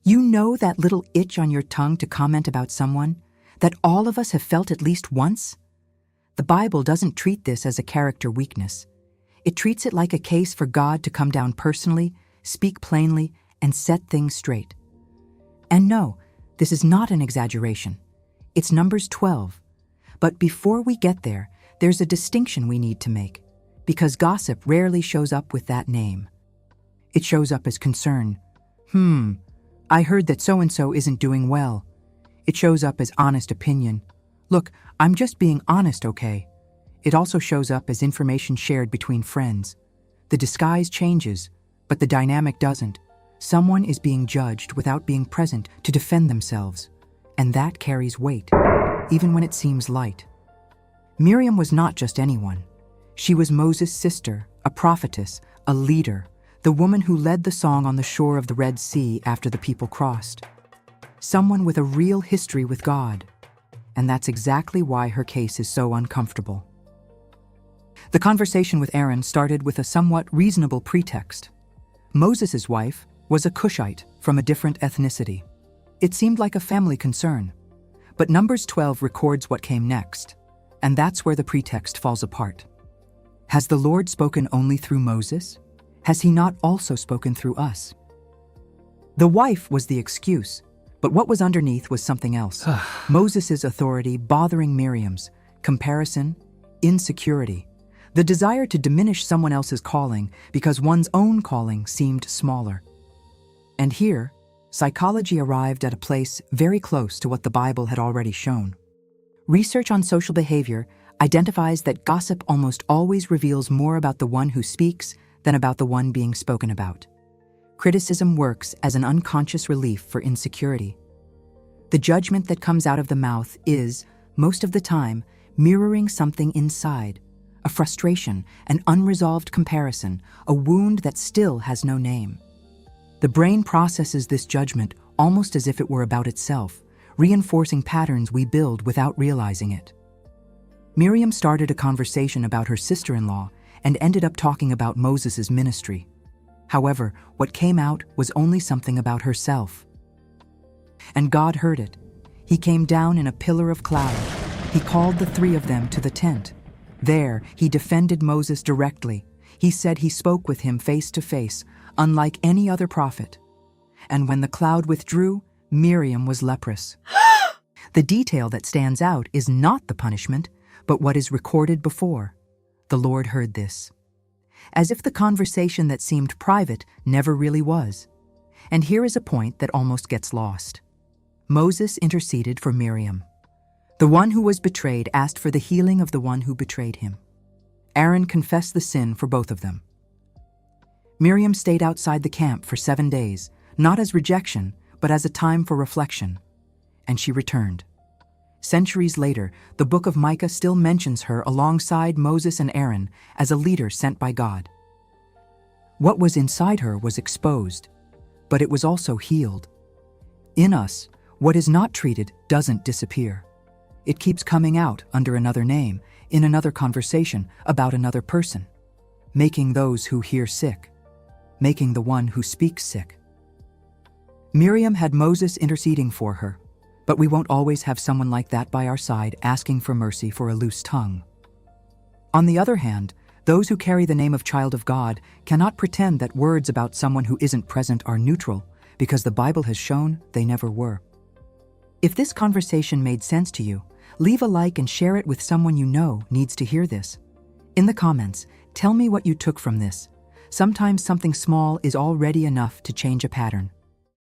You know that little itch on your tongue to comment about someone that all of us have felt at least once? The Bible doesn't treat this as a character weakness. It treats it like a case for God to come down personally, speak plainly, and set things straight. And no, this is not an exaggeration. It's Numbers 12. But before we get there, there's a distinction we need to make, because gossip rarely shows up with that name. It shows up as concern. I heard that so-and-so isn't doing well. It shows up as honest opinion. Look, I'm just being honest, okay? It also shows up as information shared between friends. The disguise changes, but the dynamic doesn't. Someone is being judged without being present to defend themselves, and that carries weight, even when it seems light. Miriam was not just anyone. She was Moses' sister, a prophetess, a leader, the woman who led the song on the shore of the Red Sea after the people crossed. Someone with a real history with God. And that's exactly why her case is so uncomfortable. The conversation with Aaron started with a somewhat reasonable pretext. Moses' wife was a Cushite from a different ethnicity. It seemed like a family concern. But Numbers 12 records what came next, and that's where the pretext falls apart. Has the Lord spoken only through Moses? Has he not also spoken through us? The wife was the excuse, but what was underneath was something else. Moses' authority bothering Miriam's, comparison, insecurity, the desire to diminish someone else's calling because one's own calling seemed smaller. And here, psychology arrived at a place very close to what the Bible had already shown. Research on social behavior identifies that gossip almost always reveals more about the one who speaks than about the one being spoken about. Criticism works as an unconscious relief for insecurity. The judgment that comes out of the mouth is, most of the time, mirroring something inside, a frustration, an unresolved comparison, a wound that still has no name. The brain processes this judgment almost as if it were about itself, reinforcing patterns we build without realizing it. Miriam started a conversation about her sister-in-law and ended up talking about Moses' ministry. However, what came out was only something about herself. And God heard it. He came down in a pillar of cloud. He called the three of them to the tent. There, he defended Moses directly. He said he spoke with him face to face, unlike any other prophet. And when the cloud withdrew, Miriam was leprous. The detail that stands out is not the punishment, but what is recorded before. The Lord heard this. As if the conversation that seemed private never really was. And here is a point that almost gets lost. Moses interceded for Miriam. The one who was betrayed asked for the healing of the one who betrayed him. Aaron confessed the sin for both of them. Miriam stayed outside the camp for 7 days, not as rejection, but as a time for reflection. And she returned. Centuries later, the book of Micah still mentions her alongside Moses and Aaron as a leader sent by God. What was inside her was exposed, but it was also healed. In us, what is not treated doesn't disappear. It keeps coming out under another name, in another conversation, about another person, making those who hear sick, making the one who speaks sick. Miriam had Moses interceding for her, but we won't always have someone like that by our side asking for mercy for a loose tongue. On the other hand, those who carry the name of child of God cannot pretend that words about someone who isn't present are neutral, because the Bible has shown they never were. If this conversation made sense to you, leave a like and share it with someone you know needs to hear this. In the comments, tell me what you took from this. Sometimes something small is already enough to change a pattern.